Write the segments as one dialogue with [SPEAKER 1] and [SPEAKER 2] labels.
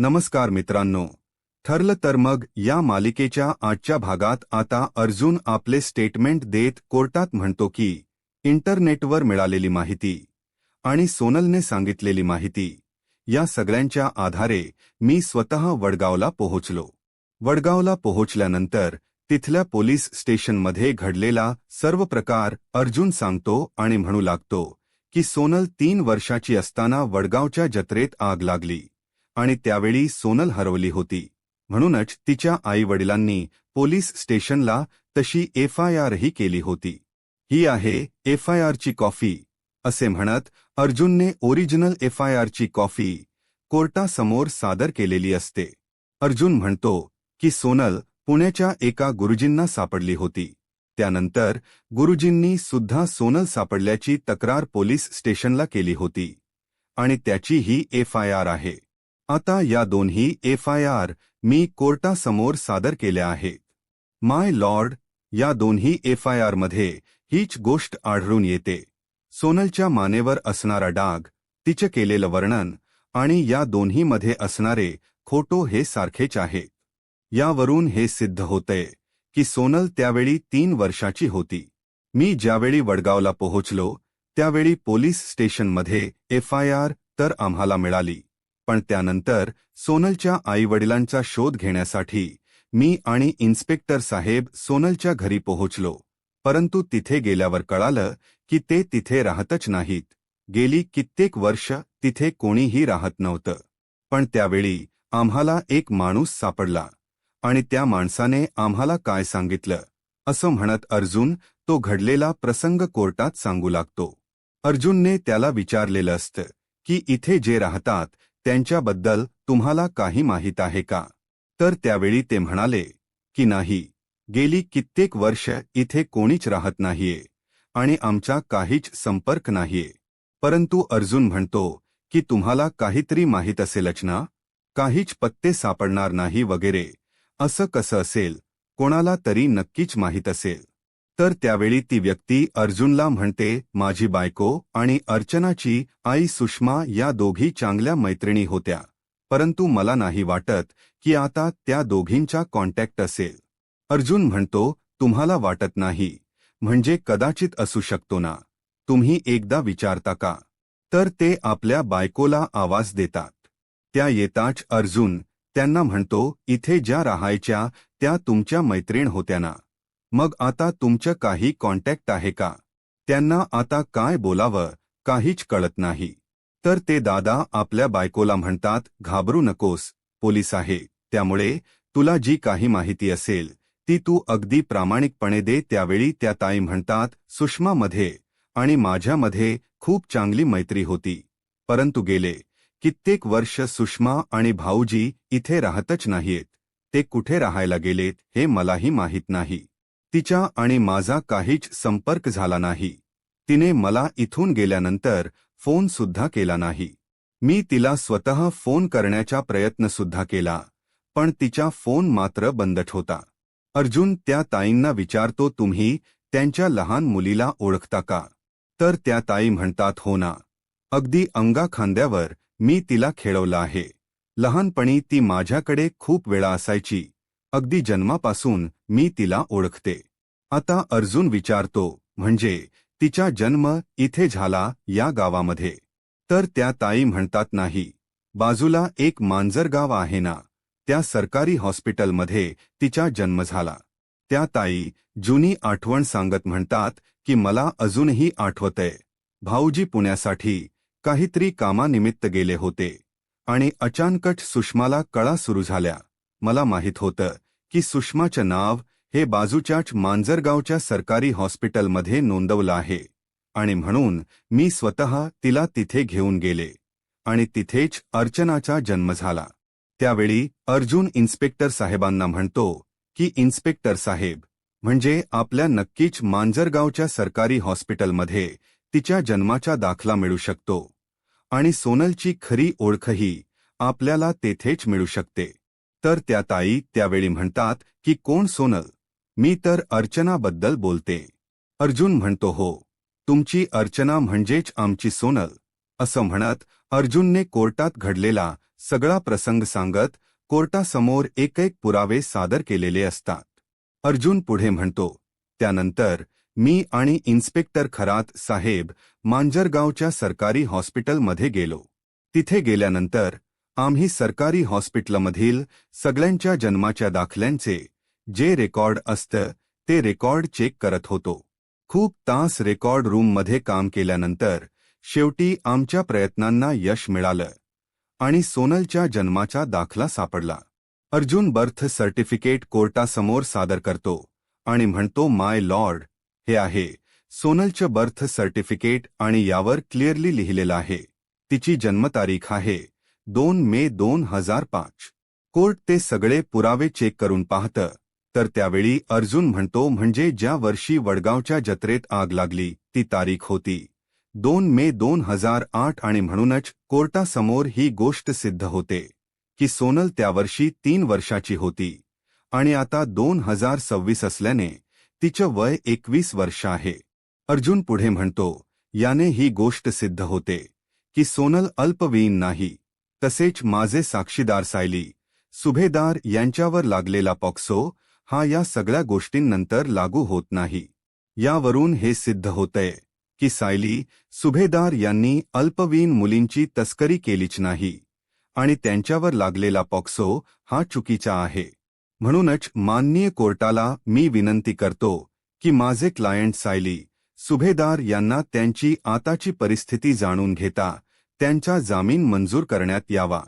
[SPEAKER 1] नमस्कार मित्रांनो. ठरलं तर मग या मालिकेच्या आजच्या भागात आता अर्जुन आपले स्टेटमेंट देत कोर्टात म्हणतो की इंटरनेटवर मिळालेली माहिती आणि सोनलने सांगितलेली माहिती या सगळ्यांच्या आधारे मी स्वतः वडगावला पोहोचलो. वडगावला पोहोचल्यानंतर तिथल्या पोलीस स्टेशनमध्ये घडलेला सर्व प्रकार अर्जुन सांगतो आणि म्हणू लागतो की सोनल 3 वर्षाची असताना वडगावच्या जत्रेत आग लागली आणि त्यावेळी सोनल हरवली होती. म्हणूनच तिच्या आईवडिलांनी पोलीस स्टेशनला तशी FIR ही केली होती. ही आहे FIRची कॉपी असे म्हणत अर्जुनने ओरिजिनल FIRची कॉपी कोर्टासमोर सादर केलेली असते. अर्जुन म्हणतो की सोनल पुण्याच्या एका गुरुजींना सापडली होती. त्यानंतर गुरुजींनी सुद्धा सोनल सापडल्याची तक्रार पोलीस स्टेशनला केली होती आणि त्याची ही FIR आहे. आता या दोन्ही FIR मी कोर्टासमोर सादर केल्या आहेत. माय लॉर्ड, या दोन्ही FIR मध्ये हीच गोष्ट आढळून येते. सोनलच्या मानेवर असणारा डाग, तिचे केलेलं वर्णन आणि या दोन्हीमध्ये असणारे खोटो हे सारखेच आहे. यावरून हे सिद्ध होतंय की सोनल त्यावेळी 3 वर्षाची होती. मी ज्यावेळी वडगावला पोहोचलो त्यावेळी पोलीस स्टेशनमध्ये FIR तर आम्हाला मिळाली, पण त्यानंतर सोनलच्या आईवडिलांचा शोध घेण्यासाठी मी आणि इन्स्पेक्टर साहेब सोनलच्या घरी पोहोचलो. परंतु तिथे गेल्यावर कळालं की ते तिथे राहतच नाहीत. गेली कित्येक वर्ष तिथे कोणीही राहत नव्हतं. पण त्यावेळी आम्हाला एक माणूस सापडला आणि त्या माणसाने आम्हाला काय सांगितलं असं म्हणत अर्जुन तो घडलेला प्रसंग कोर्टात सांगू लागतो. अर्जुनने त्याला विचारलेलं असतं की इथे जे राहतात त्यांच्याबद्दल तुम्हाला काही माहीत आहे का? तर त्यावेळी ते म्हणाले की नाही, गेली कित्येक वर्ष इथे कोणीच राहत नाहीये आणि आमचा काहीच संपर्क नाहीये. परंतु अर्जुन म्हणतो की तुम्हाला काहीतरी माहीत असेलच ना, काहीच पत्ते सापडणार नाही वगैरे. असं कसं असेल, कोणाला तरी नक्कीच माहीत असेल. तर त्यावेळी ती व्यक्ती अर्जुनला म्हणते माझी बायको आणि अर्चनाची आई सुषमा या दोघी चांगल्या मैत्रिणी होत्या, परंतु मला नाही वाटत की आता त्या दोघींचा कॉन्टॅक्ट असेल. अर्जुन म्हणतो तुम्हाला वाटत नाही म्हणजे कदाचित असू शकतो ना, तुम्ही एकदा विचारता का? तर ते आपल्या बायकोला आवाज देतात. त्या येताच अर्जुन त्यांना म्हणतो इथे ज्या राहायच्या त्या तुमच्या मैत्रीण होत्या ना, मग आता तुमचं काही कॉन्टॅक्ट आहे का? त्यांना आता काय बोलावं काहीच कळत नाही. तर ते दादा आपल्या बायकोला म्हणतात घाबरू नकोस, पोलीस आहे, त्यामुळे तुला जी काही माहिती असेल ती तू अगदी प्रामाणिकपणे दे. त्यावेळी त्या ताई म्हणतात सुषमामध्ये आणि माझ्यामध्ये खूप चांगली मैत्री होती, परंतु गेले कित्येक वर्ष सुषमा आणि भाऊजी इथे राहतच नाहीत. ते कुठे राहायला गेलेत हे मलाही माहीत नाही. तिचा आणि माझा काहीच संपर्क झाला नाही. तिने मला इथून गेल्यानंतर फोन सुद्धा केला नाही. मी तिला स्वतः फोन करण्याचा प्रयत्न सुद्धा केला, पण तिचा फोन मात्र बंदच होता. अर्जुन त्या ताईंना विचारतो तुम्ही त्यांच्या लहान मुलीला ओळखता का? तर त्या ताई म्हणतात हो ना, अगदी अंगाखांद्यावर मी तिला खेळवलं आहे. लहानपणी ती माझ्याकडे खूप वेळा असायची. अगदी जन्मापासून मी तिला ओळखते. आता अर्जुन विचारतो म्हणजे तिचा जन्म इथे झाला या गावामध्ये? तर त्या ताई म्हणतात नाही, बाजूला एक मांजरगाव आहे ना, त्या सरकारी हॉस्पिटलमध्ये तिचा जन्म झाला. त्या ताई जुनी आठवण सांगत म्हणतात की मला अजूनही आठवतंय, भाऊजी पुण्यासाठी काहीतरी कामानिमित्त गेले होते आणि अचानकच सुषमाला कळा सुरू झाल्या. मला माहीत होतं की सुषमाचं नाव हे बाजूच्याच मांजरगावच्या सरकारी हॉस्पिटलमध्ये नोंदवलं आहे आणि म्हणून मी स्वतः तिला तिथे घेऊन गेले आणि तिथेच अर्चनाचा जन्म झाला. त्यावेळी अर्जुन इन्स्पेक्टर साहेबांना म्हणतो की इन्स्पेक्टर साहेब, म्हणजे आपल्या नक्कीच मांजरगावच्या सरकारी हॉस्पिटलमध्ये तिच्या जन्माचा दाखला मिळू शकतो आणि सोनलची खरी ओळखही आपल्याला तेथेच मिळू शकते. तर त्या ताई त्यावेळी म्हणतात की कोण सोनल? मी तर अर्चनाबद्दल बोलते. अर्जुन म्हणतो हो, तुमची अर्चना म्हणजेच आमची सोनल. असं म्हणत अर्जुनने कोर्टात घडलेला सगळा प्रसंग सांगत कोर्टासमोर एक पुरावे सादर केलेले असतात. अर्जुन पुढे म्हणतो, त्यानंतर मी आणि इन्स्पेक्टर खरात साहेब मांजरगावच्या सरकारी हॉस्पिटलमध्ये गेलो. तिथे गेल्यानंतर आम्ही सरकारी हॉस्पिटलमधील सगळ्यांच्या जन्माच्या दाखल्यांचे जे रेकॉर्ड असतं ते रेकॉर्ड चेक करत होतो. खूप तास रेकॉर्ड रूममध्ये काम केल्यानंतर शेवटी आमच्या प्रयत्नांना यश मिळालं आणि सोनलच्या जन्माचा दाखला सापडला. अर्जुन बर्थ सर्टिफिकेट कोर्टासमोर सादर करतो आणि म्हणतो, माय लॉर्ड, हे आहे सोनलचं बर्थ सर्टिफिकेट आणि यावर क्लिअरली लिहिलेलं आहे. तिची जन्मतारीख आहे 2 मे 2005. कोर्ट ते सगळे पुरावे चेक करून पाहतं तर त्यावेळी अर्जुन म्हणतो, म्हणजे ज्या वर्षी वडगावच्या जत्रेत आग लागली ती तारीख होती 2 मे 2008 आणि म्हणूनच कोर्टासमोर ही गोष्ट सिद्ध होते की सोनल त्यावर्षी 3 वर्षाची होती आणि आता 2026 असल्याने तिचं वय 21 वर्ष आहे. अर्जुन पुढे म्हणतो, याने ही गोष्ट सिद्ध होते की सोनल अल्पवयीन नाही. तसेच माझे साक्षीदार सायली सुभेदार यांच्यावर लागलेला पॉक्सो हा या सगळ्या गोष्टींनंतर लागू होत नाही. यावरून हे सिद्ध होतंय की सायली सुभेदार यांनी अल्पवयीन मुलींची तस्करी केलीच नाही आणि त्यांच्यावर लागलेला पॉक्सो हा चुकीचा आहे. म्हणूनच माननीय कोर्टाला मी विनंती करतो की माझे क्लायंट सायली सुभेदार यांना त्यांची आताची परिस्थिती जाणून घेता त्यांचा जामीन मंजूर करण्यात यावा.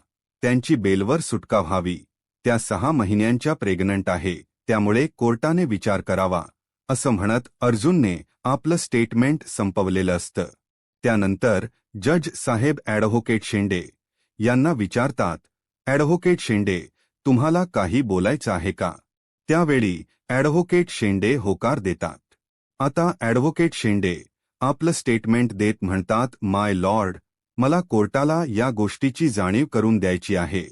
[SPEAKER 1] त्यांची बेलवर सुटका व्हावी. त्या 6 महिन्यांच्या प्रेग्नंट आहे, त्यामुळे कोर्टाने विचार करावा, असं म्हणत अर्जुनने आपलं स्टेटमेंट संपवलेलं असतं. त्यानंतर जज साहेब ॲडव्होकेट शेंडे यांना विचारतात, ॲडव्होकेट शेंडे, तुम्हाला काही बोलायचं आहे का? त्यावेळी ॲडव्होकेट शेंडे होकार देतात. आता ॲडव्होकेट शेंडे आपलं स्टेटमेंट देत म्हणतात, माय लॉर्ड, मला कोर्टाला या गोष्टीची जाणीव करून द्यायची आहे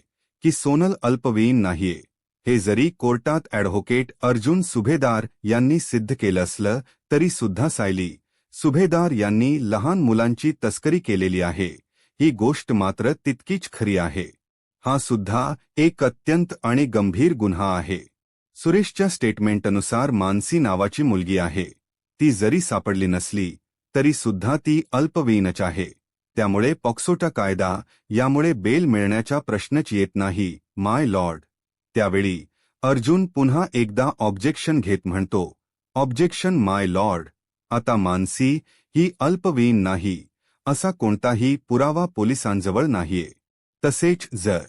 [SPEAKER 1] की सोनल अल्पवयीन नाहीये. हे जरी कोर्टात ॲडव्होकेट अर्जुन सुभेदार यांनी सिद्ध केलं असलं तरी सुद्धा सायली सुभेदार यांनी लहान मुलांची तस्करी केलेली आहे ही गोष्ट मात्र तितकीच खरी आहे. हा सुद्धा एक अत्यंत आणि गंभीर गुन्हा आहे. सुरेशच्या स्टेटमेंटनुसार मानसी नावाची मुलगी आहे. ती जरी सापडली नसली तरी सुद्धा ती अल्पवयीनच आहे. त्यामुळे पॉक्सोचा कायदा यामुळे बेल मिळण्याचा प्रश्नच येत नाही, माय लॉर्ड. त्यावेळी अर्जुन पुन्हा एकदा ऑब्जेक्शन घेत म्हणतो, ऑब्जेक्शन माय लॉर्ड. आता मानसी ही अल्पवयीन नाही असा कोणताही पुरावा पोलिसांजवळ नाहीये. तसेच जर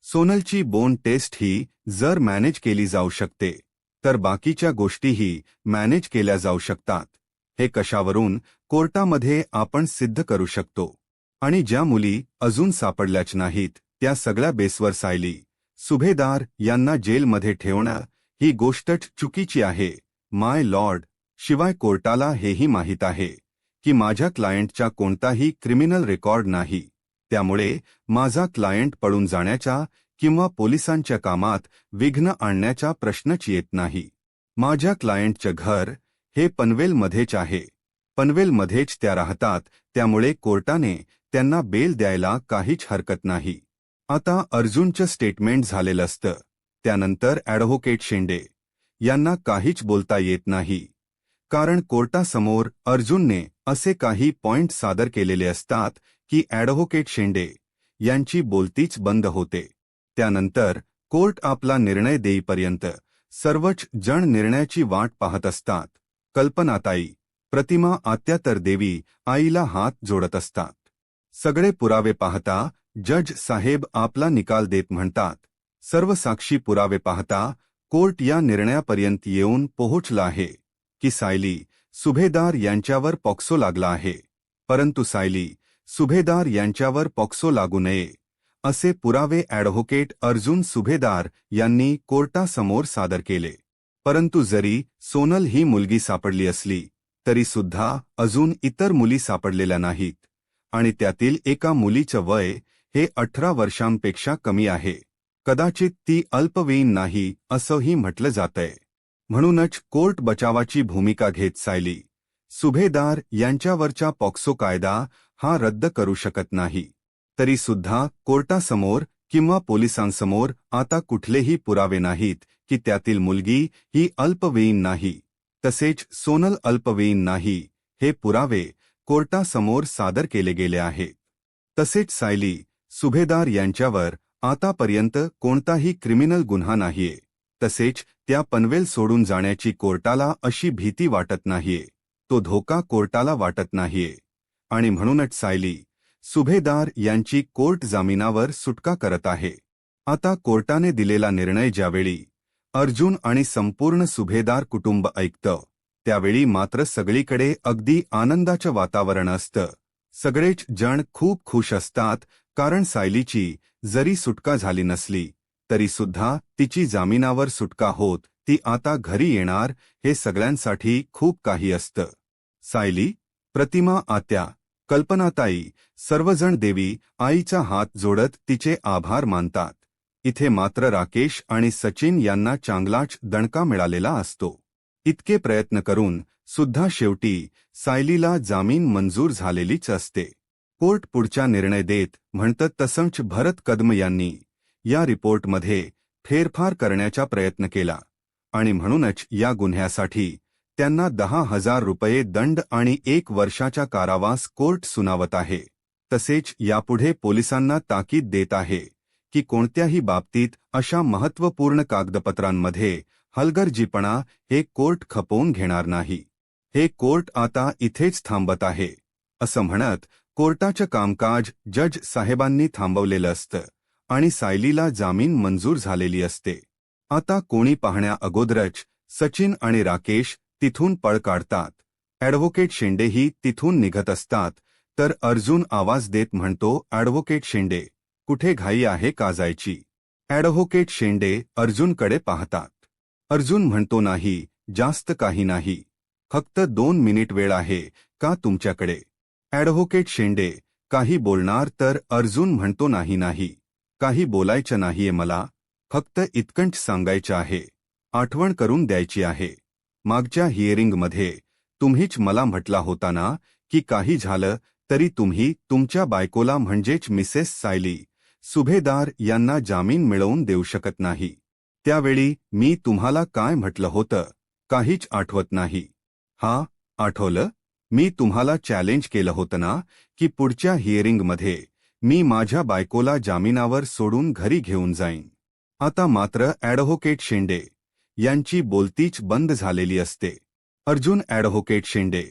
[SPEAKER 1] सोनलची बोन टेस्ट ही जर मॅनेज केली जाऊ शकते तर बाकीच्या गोष्टीही मॅनेज केल्या जाऊ शकतात. हे कशावरून कोर्टामध्ये आपण सिद्ध करू शकतो. आणि ज्या मुली अजून सापडल्याच नाहीत त्या सगळ्या बेसवर सायली सुभेदार यांना जेलमध्ये ठेवणं ही गोष्टच चुकीची आहे, माय लॉर्ड. शिवाय कोर्टाला हेही माहीत आहे की माझ्या क्लायंटचा कोणताही क्रिमिनल रेकॉर्ड नाही. त्यामुळे माझा क्लायंट पळून जाण्याचा किंवा पोलिसांच्या कामात विघ्न आणण्याचा प्रश्नच येत नाही. माझ्या क्लायंटचं घर हे पनवेलमध्येच आहे. पनवेलमध्येच त्या राहतात, त्यामुळे कोर्टाने त्यांना बेल द्यायला काहीच हरकत नाही. आता अर्जुनचं स्टेटमेंट झालेलं असतं. त्यानंतर ॲडव्होकेट शेंडे यांना काहीच बोलता येत नाही, कारण कोर्टासमोर अर्जुनने असे काही पॉइंट सादर केलेले असतात की ॲडव्होकेट शेंडे यांची बोलतीच बंद होते. त्यानंतर कोर्ट आपला निर्णय देईपर्यंत सर्वच जण निर्णयाची वाट पाहत असतात. कल्पनाताई, प्रतिमा आत्या तर देवी आईला हात जोडत असतात. सगळे पुरावे पाहता जज साहेब आपला निकाल देत म्हणतात, सर्व साक्षी पुरावे पाहता कोर्ट या निर्णयापर्यंत येऊन पोहोचला आहे की सायली सुभेदार यांच्यावर पॉक्सो लागला आहे. परंतु सायली सुभेदार यांच्यावर पॉक्सो लागू नये असे पुरावे ॲडव्होकेट अर्जुन सुभेदार यांनी कोर्टासमोर सादर केले. परंतु जरी सोनल ही मुलगी सापडली असली तरी सुद्धा अजून इतर मुली सापडलेल्या नाहीत आणि त्यातील एका मुलीचं वय हे 18 वर्षांपेक्षा कमी आहे. कदाचित ती अल्पवयीन नाही असंही म्हटलं जातंय. म्हणूनच कोर्ट बचावाची भूमिका घेत सायली सुभेदार यांच्यावरचा पॉक्सो कायदा हा रद्द करू शकत नाही. तरी सुद्धा कोर्टासमोर किंवा पोलिसांसमोर आता कुठलेही पुरावे नाहीत की त्यातील मुलगी ही अल्पवयीन नाही, तसेच सोनल अल्पवयीन नाही, हे पुरावे कोर्टासमोर सादर केले गेले आहेत. तसेच सायली सुभेदार यांच्यावर आतापर्यंत कोणताही क्रिमिनल गुन्हा नाहीये. तसेच त्या पनवेल सोडून जाण्याची कोर्टाला अशी भीती वाटत नाहीये, तो धोका कोर्टाला वाटत नाहीये. आणि म्हणूनच सायली सुभेदार यांची कोर्ट जामिनावर सुटका करत आहे. आता कोर्टाने दिलेला निर्णय ज्यावेळी अर्जुन आणि संपूर्ण सुभेदार कुटुंब ऐकतं, त्यावेळी मात्र सगळीकडे अगदी आनंदाचं वातावरण असतं. सगळेच जण खूप खुश असतात, कारण सायलीची जरी सुटका झाली नसली तरी सुद्धा तिची जामिनावर सुटका होत ती आता घरी येणार, हे सगळ्यांसाठी खूप काही असतं. सायली, प्रतिमा आत्या, कल्पनाताई सर्वजण देवी आईचा हात जोडत तिचे आभार मानतात. इथे मात्र राकेश आणि सचिन यांना चांगलाच दणका मिळालेला असतो. इतके प्रयत्न करून सुद्धा शेवटी सायलीला जामीन मंजूर झालेलीच असते. कोर्ट पुढचा निर्णय देत म्हणतं तसंच भरत कदम यांनी या रिपोर्टमध्ये फेरफार करण्याचा प्रयत्न केला आणि म्हणूनच या गुन्ह्यासाठी त्यांना 10,000 रुपये दंड आणि 1 वर्षाचा कारावास कोर्ट सुनावत आहे. तसेच यापुढे पोलिसांना ताकीद देत आहे की कोणत्याही बाबतीत अशा महत्त्वपूर्ण कागदपत्रांमध्ये हलगर्जीपणा हे कोर्ट खपवून घेणार नाही. हे कोर्ट आता इथेच थांबत आहे, असं म्हणत कोर्टाचं कामकाज जज साहेबांनी थांबवलेलं असतं आणि सायलीला जामीन मंजूर झालेली असते. आता कोणी पाहण्या अगोदरच सचिन आणि राकेश तिथून पळ काढतात. ॲडव्होकेट शेंडेही तिथून निघत असतात, तर अर्जुन आवाज देत म्हणतो, ॲडव्होकेट शेंडे, कुठे घाई आहे का जायची? ॲडव्होकेट शेंडे अर्जुनकडे पाहतात. अर्जुन म्हणतो, नाही, जास्त काही नाही, फक्त 2 मिनिट वेळ आहे का तुमच्याकडे? ॲडव्होकेट शेंडे काही बोलणार तर अर्जुन म्हणतो, नाही नाही, काही बोलायचं नाहीये मला, फक्त इतकंच सांगायचं आहे, आठवण करून द्यायची आहे. मागच्या हिअरिंगमध्ये तुम्हीच मला म्हटला होता ना की काही झालं तरी तुम्ही तुमच्या बायकोला म्हणजेच मिसेस सायली सुभेदार यांना जामीन मिळवून देऊ शकत नाही. त्यावेळी मी तुम्हाला काय म्हटलं होतं, काहीच आठवत नाही? हा, आठवलं. मी तुम्हाला चॅलेंज केलं होतं ना की पुढच्या हिअरिंगमध्ये मी माझ्या बायकोला जामिनावर सोडून घरी घेऊन जाईन. आता मात्र ॲडव्होकेट शेंडे यांची बोलतीच बंद झालेली असते. अर्जुन ॲडव्होकेट शेंडे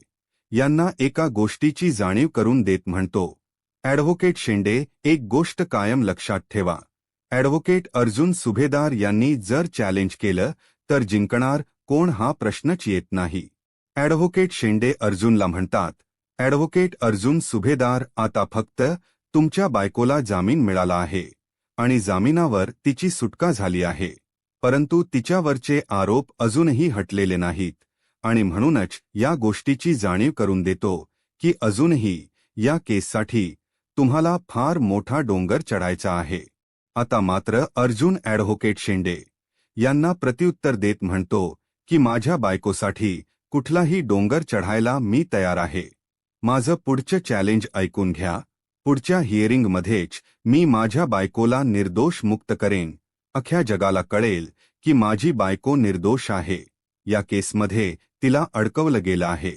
[SPEAKER 1] यांना एका गोष्टीची जाणीव करून देत म्हणतो, ॲडव्होकेट शेंडे, एक गोष्ट कायम लक्षात ठेवा, ॲडव्होकेट अर्जुन सुभेदार यांनी जर चॅलेंज केलं तर जिंकणार कोण हा प्रश्नच येत नाही. ॲडव्होकेट शेंडे अर्जुनला म्हणतात, ॲडव्होकेट अर्जुन सुभेदार, आता फक्त तुमच्या बायकोला जामीन मिळाला आहे आणि जामिनावर तिची सुटका झाली आहे, परंतु तिच्यावरचे आरोप अजूनही हटलेले नाहीत आणि म्हणूनच या गोष्टीची जाणीव करून देतो की अजूनही या केससाठी तुम्हाला फार मोठा डोंगर चढायचा आहे. आता मात्र अर्जुन ॲडव्होकेट शेंडे यांना प्रत्युत्तर देत म्हणतो की माझ्या बायकोसाठी कुठलाही डोंगर चढायला मी तयार आहे. माझं पुढचं चॅलेंज ऐकून घ्या. पुढच्या हिअरिंगमध्येच मी माझ्या बायकोला निर्दोष मुक्त करेन. अख्ख्या जगाला कळेल की माझी बायको निर्दोष आहे. या केसमध्ये तिला अडकवलं गेलं आहे.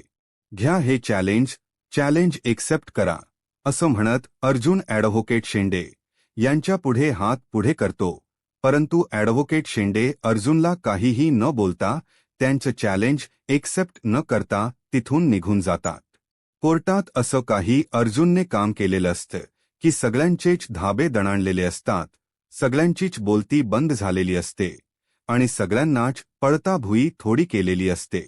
[SPEAKER 1] घ्या हे चॅलेंज एक्सेप्ट करा, असं म्हणत अर्जुन ॲडव्होकेट शेंडे यांच्या पुढे हात पुढे करतो. परंतु ॲडव्होकेट शेंडे अर्जुनला काहीही न बोलता त्यांचं चॅलेंज एक्सेप्ट न करता तिथून निघून जातात. कोर्टात असं काही अर्जुनने काम केलेलं असतं की सगळ्यांचेच धाबे दणाणलेले असतात, सगळ्यांचीच बोलती बंद झालेली असते आणि सगळ्यांनाच पळता भुई थोडी केलेली असते.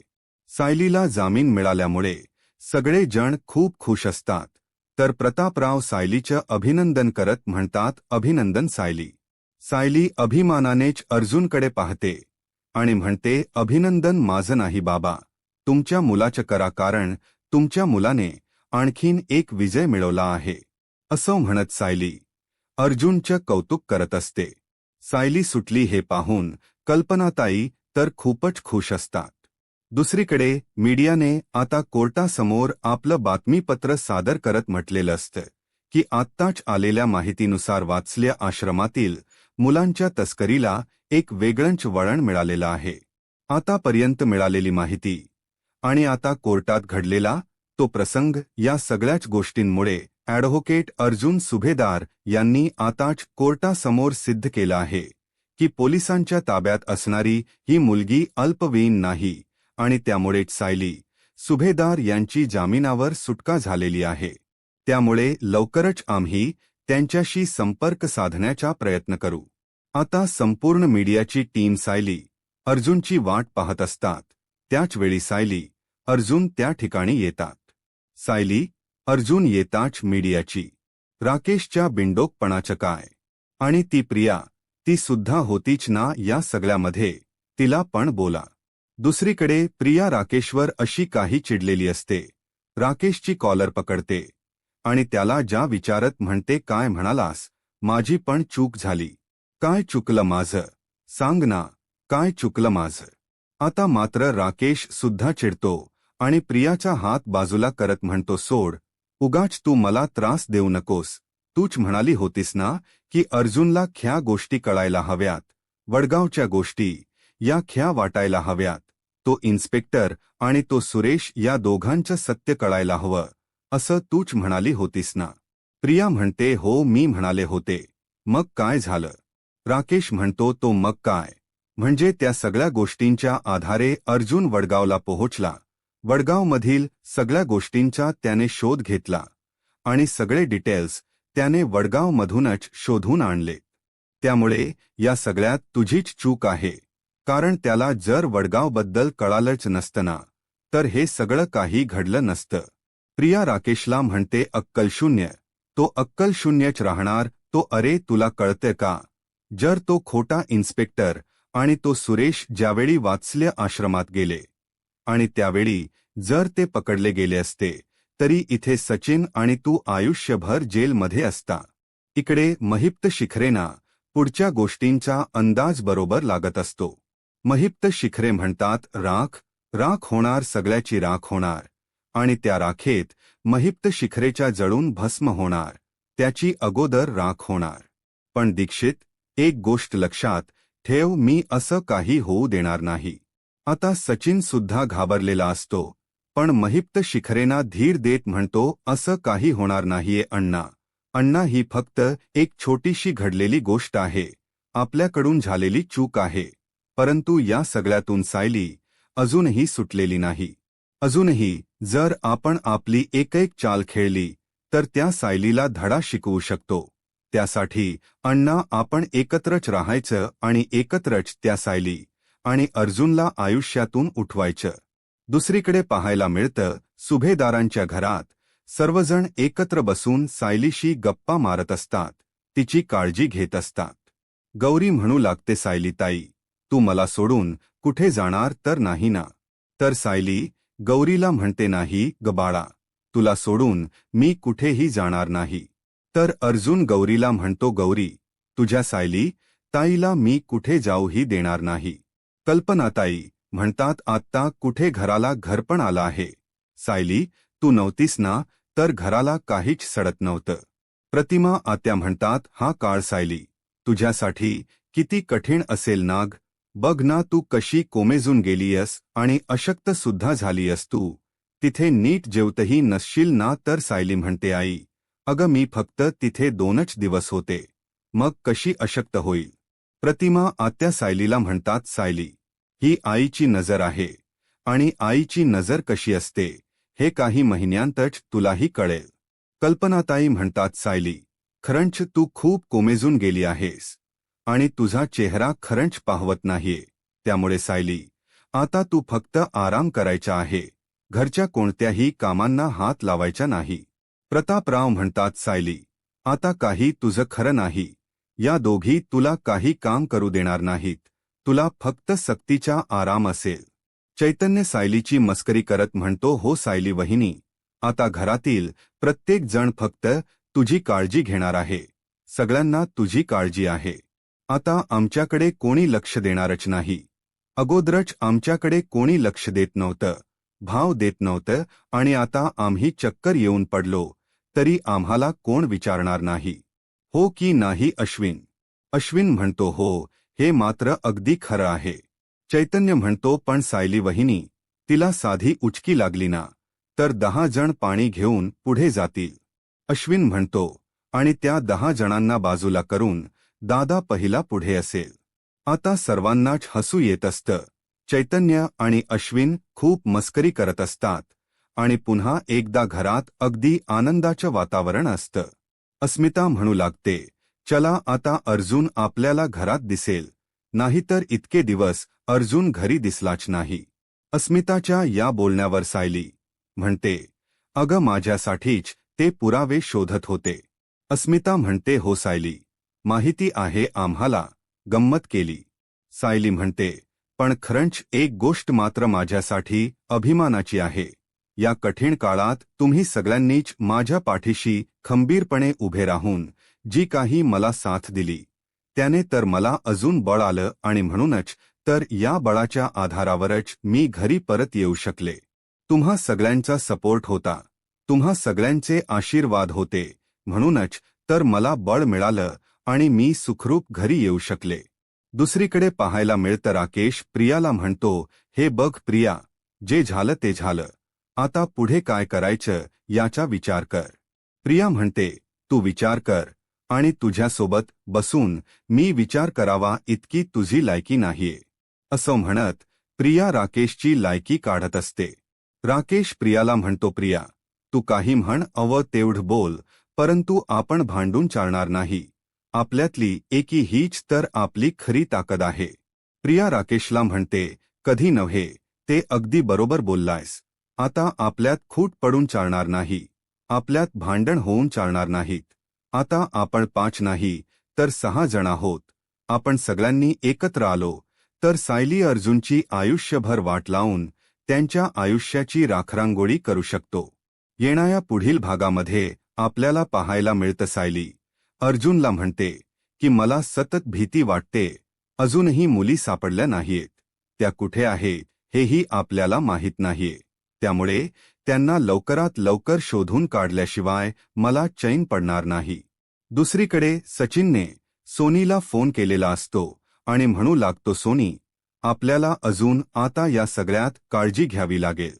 [SPEAKER 1] सायलीला जामीन मिळाल्यामुळे सगळे जण खूप खुश असतात, तर प्रतापराव सायलीचं अभिनंदन करत म्हणतात, अभिनंदन सायली. सायली अभिमानानेच अर्जुनकडे पाहते आणि म्हणते, अभिनंदन माझं नाही बाबा, तुमच्या मुलाचं करा, कारण तुमच्या मुलाने आणखीन एक विजय मिळवला आहे, असं म्हणत सायली अर्जुनचं कौतुक करत असते. सायली सुटली हे पाहून कल्पनाताई तर खूपच खुश असतात. दुसरीकडे मीडियाने आता कोर्टासमोर आपलं बातमीपत्र सादर करत म्हटलेलं असतं की आत्ताच आलेल्या माहितीनुसार वात्सल्य आश्रमातील मुलांच्या तस्करीला एक वेगळंच वळण मिळालेलं आहे. आतापर्यंत मिळालेली माहिती आणि आता कोर्टात घडलेला तो प्रसंग या सगळ्याच गोष्टींमुळे ॲडव्होकेट अर्जुन सुभेदार यांनी आताच कोर्टासमोर सिद्ध केलं आहे की पोलिसांच्या ताब्यात असणारी ही मुलगी अल्पवयीन नाही आणि त्यामुळेच सायली सुभेदार यांची जामिनावर सुटका झालेली आहे. त्यामुळे लवकरच आम्ही त्यांच्याशी संपर्क साधण्याचा प्रयत्न करू. आता संपूर्ण मीडियाची टीम सायली अर्जुनची वाट पाहत असतात. त्याच वेळी सायली अर्जुन त्या ठिकाणी येतात. सायली अर्जुन येताच मीडियाची राकेशच्या बिंडोकपणाचं काय आणि ती प्रिया ती सुद्धा होतीच ना या सगळ्यामध्ये, तिला पण बोला. दुसरीकडे प्रिया राकेशवर अशी काही चिडलेली असते. राकेशची कॉलर पकडते आणि त्याला ज्या विचारत म्हणते, काय म्हणालास? माझी पण चूक झाली. काय चुकलं माझं? सांग ना, काय चुकलं माझं? आता मात्र राकेश सुद्धा चिडतो आणि प्रियाचा हात बाजूला करत म्हणतो, सोड, उगाच तू मला त्रास देऊ नकोस. तूच म्हणाली होतीस ना की अर्जुनला ख्या गोष्टी कळायला हव्यात, वडगावच्या गोष्टी या ख्या वाटायला हव्यात. तो इन्स्पेक्टर आणि तो सुरेश या दोघांचं सत्य कळायला हवं, असं तूच म्हणाली होतीस ना. प्रिया म्हणते, हो मी म्हणाले होते. मग काय झालं? राकेश म्हणतो, तो मग काय म्हणजे त्या सगळ्या गोष्टींच्या आधारे अर्जुन वडगावला पोहोचला. वडगावमधील सगळ्या गोष्टींचा त्याने शोध घेतला आणि सगळे डिटेल्स त्याने वडगावमधूनच शोधून आणले. त्यामुळे या सगळ्यात तुझीच चूक आहे, कारण त्याला जर वडगावबद्दल कळालंच नसतं ना तर हे सगळं काही घडलं नसतं. प्रिया राकेशला म्हणते, अक्कलशून्य. तो अक्कलशून्यच राहणार तो. अरे तुला कळतंय का? जर तो खोटा इन्स्पेक्टर आणि तो सुरेश ज्यावेळी वात्सल्य आश्रमात गेले आणि त्यावेळी जर ते पकडले गेले असते तरी इथे सचिन आणि तू आयुष्यभर जेलमध्ये असता. इकडे महिप्त शिखरेंना पुढच्या गोष्टींचा अंदाज बरोबर लागत असतो. महिप्त शिखरे म्हणतात, राख राख होणार, सगळ्याची राख होणार आणि त्या राखेत महिप्त शिखरेच्या जळून भस्म होणार, त्याची अगोदर राख होणार. पण दीक्षित, एक गोष्ट लक्षात ठेव, मी असं काही होऊ देणार नाही. आता सचिन सुद्धा घाबरलेला असतो पण महिप्त शिखरेंना धीर देत म्हणतो, असं काही होणार नाहीये अण्णा. अण्णा, ही फक्त एक छोटीशी घडलेली गोष्ट आहे, आपल्याकडून झालेली चूक आहे. परंतु या सगळ्यातून सायली अजूनही सुटलेली नाही. अजूनही जर आपण आपली एक चाल खेळली तर त्या सायलीला धडा शिकवू शकतो. त्यासाठी अण्णा आपण एकत्रच राहायचं आणि एकत्रच त्या सायली आणि अर्जुनला आयुष्यातून उठवायचं. दुसरीकडे पाहायला मिळतं, सुभेदारांच्या घरात सर्वजण एकत्र बसून सायलीशी गप्पा मारत असतात, तिची काळजी घेत असतात. गौरी म्हणू लागते, सायली ताई, तू मला सोडून कुठे जाणार तर नाही ना? तर सायली गौरीला म्हणते, नाही ग बाळा, तुला सोडून मी कुठेही जाणार नाही. तर अर्जुन गौरीला म्हणतो, गौरी, तुझ्या सायली ताईला मी कुठे जाऊही देणार नाही. कल्पनाताई म्हणतात, आत्ता कुठे घराला घरपण आलं आहे. सायली, तू नव्हतीस ना तर घराला काहीच सडत नव्हतं. प्रतिमा आत्या म्हणतात, हा काळ सायली तुझ्यासाठी किती कठीण असेल नाग. बघ ना, तू कशी कोमेजून गेलीयस आणि अशक्त सुद्धा झालीयस. तू तिथे नीट जेवतही नसशील ना? तर सायली म्हणते, आई, अगं मी फक्त तिथे 2च दिवस होते, मग कशी अशक्त होईल? प्रतिमा आत्या सायलीला म्हणतात, सायली, ही आईची नजर आहे आणि आईची नजर कशी असते हे काही महिन्यांतच तुलाही कळेल. कल्पनाताई म्हणतात, सायली, खरंच तू खूप कोमेजून गेली आहेस आणि तुझा चेहरा खरंच पाहवत नाहीये. त्यामुळे सायली, आता तू फक्त आराम करायचा आहे, घरच्या कोणत्याही कामांना हात लावायचा नाही. प्रतापराव म्हणतात, सायली, आता काही तुझं खरं नाही. या दोघी तुला काही काम करू देणार नाहीत, तुला फक्त सक्तीचा आराम असेल. चैतन्य सायलीची मस्करी करत म्हणतो, हो सायली वहिनी, आता घरातील प्रत्येक जण फक्त तुझी काळजी घेणार आहे. सगळ्यांना तुझी काळजी आहे. आता आमच्याकडे कोणी लक्ष देणारच नाही. अगोदरच आमच्याकडे कोणी लक्ष देत नव्हतं, भाव देत नव्हतं आणि आता आम्ही चक्कर येऊन पडलो तरी आम्हाला कोण विचारणार नाही. हो की नाही अश्विन? अश्विन म्हणतो हो, हे मात्र अगदी खरं आहे. चैतन्य म्हणतो पण सायली वहिनी, तिला साधी उचकी लागली ना, तर 10 जण पाणी घेऊन पुढे जातील. अश्विन म्हणतो, आणि त्या 10 जणांना बाजूला करून दादा पहिला पुढे असेल. आता सर्वांनाच हसू येत असतं. चैतन्य आणि अश्विन खूप मस्करी करत असतात आणि पुन्हा एकदा घरात अगदी आनंदाचं वातावरण असतं. अस्मिता म्हणू लागते, चला आता अर्जुन आपल्याला घरात दिसेल, नाहीतर इतके दिवस अर्जुन घरी दिसलाच नाही. अस्मिताच्या या बोलण्यावर सायली म्हणते, अगं माझ्यासाठीच ते पुरावे शोधत होते. अस्मिता म्हणते हो सायली, माहिती आहे आम्हाला, गंमत केली. सायली म्हणते, पण खरंच एक गोष्ट मात्र माझ्यासाठी अभिमानाची आहे. या कठीण काळात तुम्ही सगळ्यांनीच माझ्या पाठीशी खंबीरपणे उभे राहून जी काही मला साथ दिली, त्याने तर मला अजून बळ आलं आणि म्हणूनच तर या बळाच्या आधारावरच मी घरी परत येऊ शकले. तुम्हा सगळ्यांचा सपोर्ट होता, तुम्हा सगळ्यांचे आशीर्वाद होते, म्हणूनच तर मला बळ मिळालं आणि मी सुखरूप घरी येऊ शकले. दुसरीकडे पाहायला मिळतं राकेश प्रियाला म्हणतो, हे बघ प्रिया, जे झालं ते झालं. आता पुढे काय करायचं याचा विचार कर. प्रिया म्हणते, तू विचार कर, आणि तुझ्यासोबत बसून मी विचार करावा इतकी तुझी लायकी नाहीये. असं म्हणत प्रिया राकेशची लायकी काढत असते. राकेश प्रियाला म्हणतो, प्रिया, तू काही म्हण तेवढं बोल, परंतु आपण भांडून चालणार नाही. आपल्यातली एकी हीच तर आपली खरी ताकद आहे. प्रिया राकेशला म्हणते, कधी नव्हे, ते अगदी बरोबर बोललायस. आता आपल्यात खूट पडून चालणार नाही, आपल्यात भांडण होऊन चालणार नाहीत. आता आपण 5 नाही तर 6 जण आहोत. आपण सगळ्यांनी एकत्र आलो तर सायली अर्जुनची आयुष्यभर वाट लावून त्यांच्या आयुष्याची राखरांगोळी करू शकतो. येणाऱ्या पुढील भागामध्ये आपल्याला पाहायला मिळतं सायली अर्जुनला म्हणते की मला सतत भीती वाटते, अजूनही मुली सापडल्या नाहीत. त्या कुठे आहेत हेही आपल्याला माहीत नाहीये. त्यामुळे त्यांना लवकरात लवकर शोधून काढल्याशिवाय मला चैन पडणार नाही. दुसरीकडे सचिनने सोनीला फोन केलेला असतो आणि म्हणू लागतो, सोनी, आपल्याला अजून आता या सगळ्यात काळजी घ्यावी लागेल.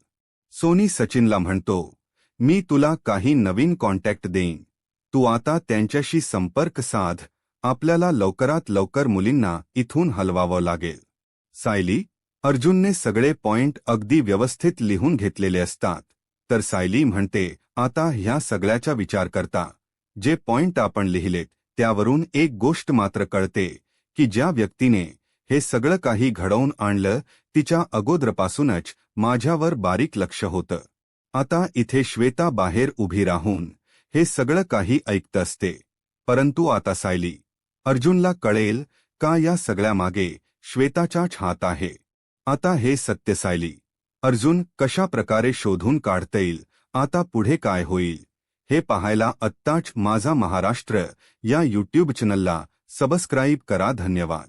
[SPEAKER 1] सोनी सचिनला म्हणतो, मी तुला काही नवीन कॉन्टॅक्ट देईन, तू आता त्यांच्याशी संपर्क साध. आपल्याला लवकरात लवकर मुलींना इथून हलवावं लागेल. सायली अर्जुनने सगळे पॉइंट अगदी व्यवस्थित लिहून घेतलेले असतात, तर सायली म्हणते, आता ह्या सगळ्याचा विचार करता जे पॉइंट आपण लिहिलेत त्यावरून एक गोष्ट मात्र कळते की ज्या व्यक्तीने हे सगळं काही घडवून आणलं तिच्या अगोदरपासूनच माझ्यावर बारीक लक्ष होतं. आता इथे श्वेता बाहेर उभी राहून हे सगळं काही ऐकत असते, परंतु आता सायली अर्जुनला कळेल का या सगळ्यामागे श्वेताचाच हात आहे. आता हे सत्य सायली अर्जुन कशा प्रकारे शोधून काढता येईल, आता पुढे काय होईल हे पाहायला आत्ताच माझा महाराष्ट्र या यूट्यूब चॅनलला सबस्क्राईब करा. धन्यवाद.